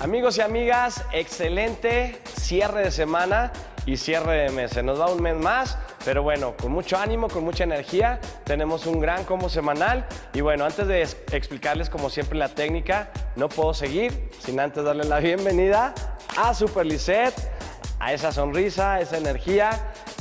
Amigos y amigas, excelente cierre de semana y cierre de mes. Se nos va un mes más, pero bueno, con mucho ánimo, con mucha energía. Tenemos un gran combo semanal. Y bueno, antes de explicarles como siempre la técnica, no puedo seguir sin antes darle la bienvenida a Super Lisette, a esa sonrisa, a esa energía.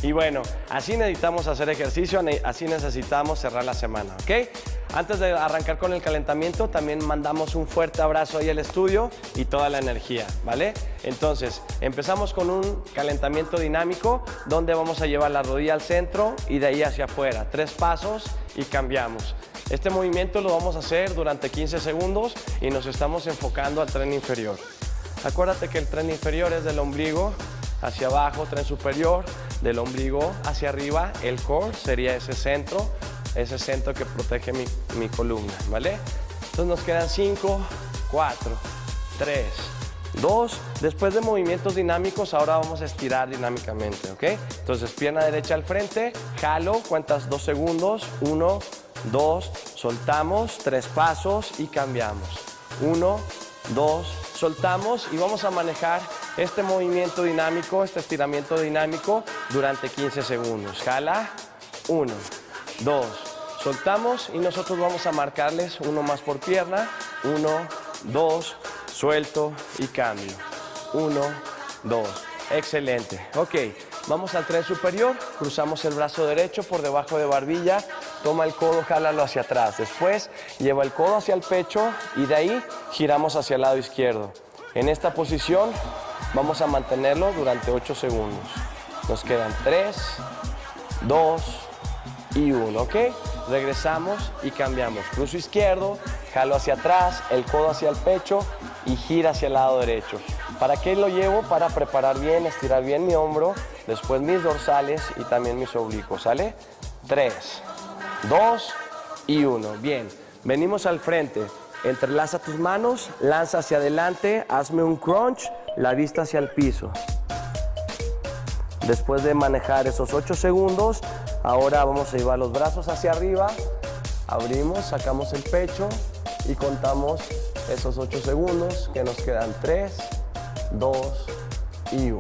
Y bueno, así necesitamos hacer ejercicio, así necesitamos cerrar la semana, ¿ok? Antes de arrancar con el calentamiento, también mandamos un fuerte abrazo ahí al estudio y toda la energía, ¿vale? Entonces, empezamos con un calentamiento dinámico donde vamos a llevar la rodilla al centro y de ahí hacia afuera. 3 pasos y cambiamos. Este movimiento lo vamos a hacer durante 15 segundos y nos estamos enfocando al tren inferior. Acuérdate que el tren inferior es del ombligo hacia abajo, tren superior, del ombligo hacia arriba, el core sería ese centro que protege mi columna, ¿vale? Entonces nos quedan 5, 4, 3, 2. Después de movimientos dinámicos, ahora vamos a estirar dinámicamente, ¿ok? Entonces, pierna derecha al frente, jalo, cuentas 2 segundos, 1, 2, soltamos, 3 pasos y cambiamos. 1, 2, soltamos y vamos a manejar este movimiento dinámico, este estiramiento dinámico durante 15 segundos. Jala, 1, 2, soltamos y nosotros vamos a marcarles uno más por pierna. 1, 2, suelto y cambio. 1, 2, excelente. Ok, vamos al tren superior, cruzamos el brazo derecho por debajo de barbilla, toma el codo, jálalo hacia atrás. Después lleva el codo hacia el pecho y de ahí giramos hacia el lado izquierdo. En esta posición vamos a mantenerlo durante 8 segundos. Nos quedan 3, 2 y 1, ¿ok? Regresamos y cambiamos. Cruzo izquierdo, jalo hacia atrás, el codo hacia el pecho y gira hacia el lado derecho. ¿Para qué lo llevo? Para preparar bien, estirar bien mi hombro, después mis dorsales y también mis oblicuos, ¿sale? 3, 2 y 1. Bien, venimos al frente. Entrelaza tus manos, lanza hacia adelante, hazme un crunch, la vista hacia el piso. Después de manejar esos 8 segundos, ahora vamos a llevar los brazos hacia arriba, abrimos, sacamos el pecho y contamos esos 8 segundos que nos quedan 3, 2 y 1.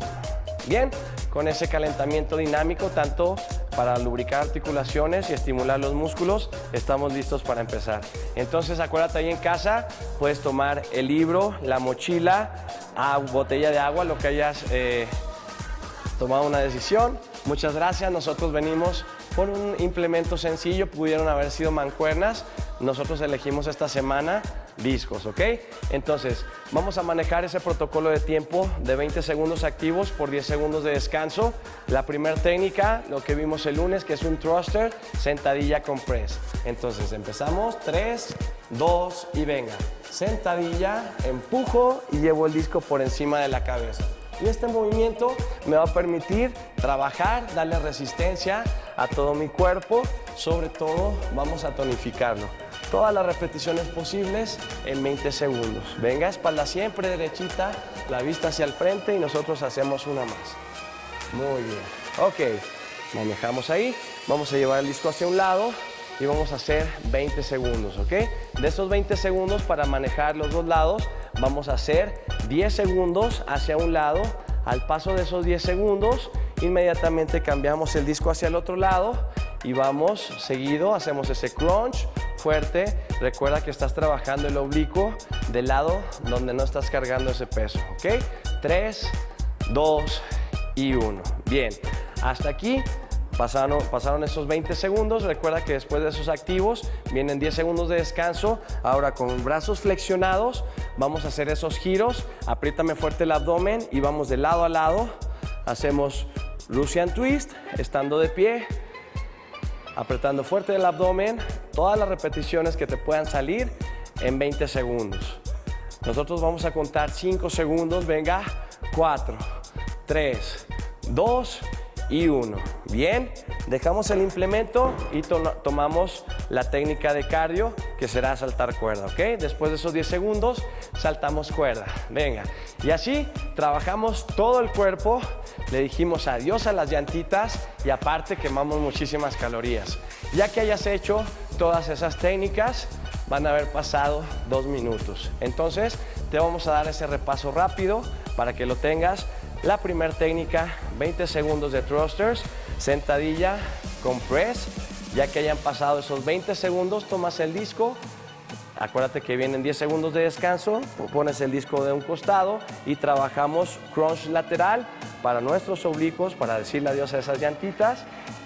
Bien, con ese calentamiento dinámico, tanto para lubricar articulaciones y estimular los músculos, estamos listos para empezar. Entonces, acuérdate ahí en casa, puedes tomar el libro, la mochila, botella de agua, lo que hayas tomado una decisión. Muchas gracias, nosotros venimos por un implemento sencillo, pudieron haber sido mancuernas, nosotros elegimos esta semana discos, ¿ok? Entonces, vamos a manejar ese protocolo de tiempo de 20 segundos activos por 10 segundos de descanso. La primera técnica, lo que vimos el lunes, que es un thruster, sentadilla con press. Entonces, empezamos, 3, 2 y venga. Sentadilla, empujo y llevo el disco por encima de la cabeza. Y este movimiento me va a permitir trabajar, darle resistencia a todo mi cuerpo, sobre todo vamos a tonificarlo. Todas las repeticiones posibles en 20 segundos. Venga, espalda siempre derechita, la vista hacia el frente y nosotros hacemos una más. Muy bien. Ok, manejamos ahí, vamos a llevar el disco hacia un lado y vamos a hacer 20 segundos, ¿ok? De esos 20 segundos para manejar los dos lados, vamos a hacer 10 segundos hacia un lado. Al paso de esos 10 segundos, inmediatamente cambiamos el disco hacia el otro lado y vamos seguido, hacemos ese crunch fuerte. Recuerda que estás trabajando el oblicuo del lado donde no estás cargando ese peso, ¿ok? 3, 2 y 1. Bien, hasta aquí. Pasaron esos 20 segundos, recuerda que después de esos activos vienen 10 segundos de descanso. Ahora con brazos flexionados vamos a hacer esos giros, apriétame fuerte el abdomen y vamos de lado a lado. Hacemos Russian Twist, estando de pie, apretando fuerte el abdomen, todas las repeticiones que te puedan salir en 20 segundos. Nosotros vamos a contar 5 segundos, venga, 4, 3, 2 y 1. Bien, dejamos el implemento y tomamos la técnica de cardio, que será saltar cuerda, ¿ok? Después de esos 10 segundos, saltamos cuerda. Venga, y así trabajamos todo el cuerpo, le dijimos adiós a las llantitas y aparte quemamos muchísimas calorías. Ya que hayas hecho todas esas técnicas, van a haber pasado 2 minutos. Entonces, te vamos a dar ese repaso rápido para que lo tengas. La primera técnica, 20 segundos de thrusters, sentadilla con press. Ya que hayan pasado esos 20 segundos, tomas el disco. Acuérdate que vienen 10 segundos de descanso, pones el disco de un costado y trabajamos crunch lateral para nuestros oblicuos, para decirle adiós a esas llantitas.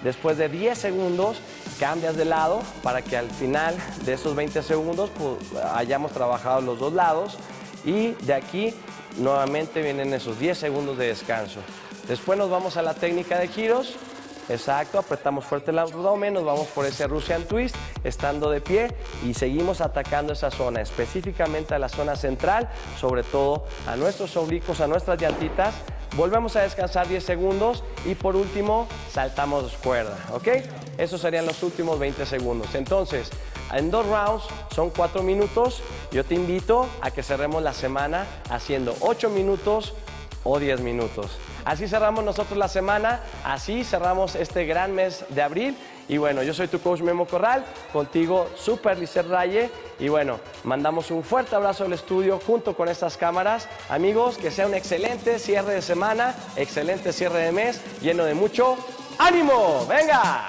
Después de 10 segundos, cambias de lado para que al final de esos 20 segundos pues, hayamos trabajado los dos lados. Y de aquí, nuevamente vienen esos 10 segundos de descanso. Después nos vamos a la técnica de giros. Exacto, apretamos fuerte el abdomen, nos vamos por ese Russian Twist, estando de pie y seguimos atacando esa zona, específicamente a la zona central, sobre todo a nuestros oblicuos, a nuestras llantitas. Volvemos a descansar 10 segundos y por último saltamos cuerda, ¿ok? Esos serían los últimos 20 segundos. Entonces, en 2 rounds son 4 minutos. Yo te invito a que cerremos la semana haciendo 8 minutos o 10 minutos. Así cerramos nosotros la semana, así cerramos este gran mes de abril. Y bueno, yo soy tu coach Memo Corral, contigo Super Lisset Raye. Y bueno, mandamos un fuerte abrazo al estudio junto con estas cámaras. Amigos, que sea un excelente cierre de semana, excelente cierre de mes, lleno de mucho ánimo. ¡Venga!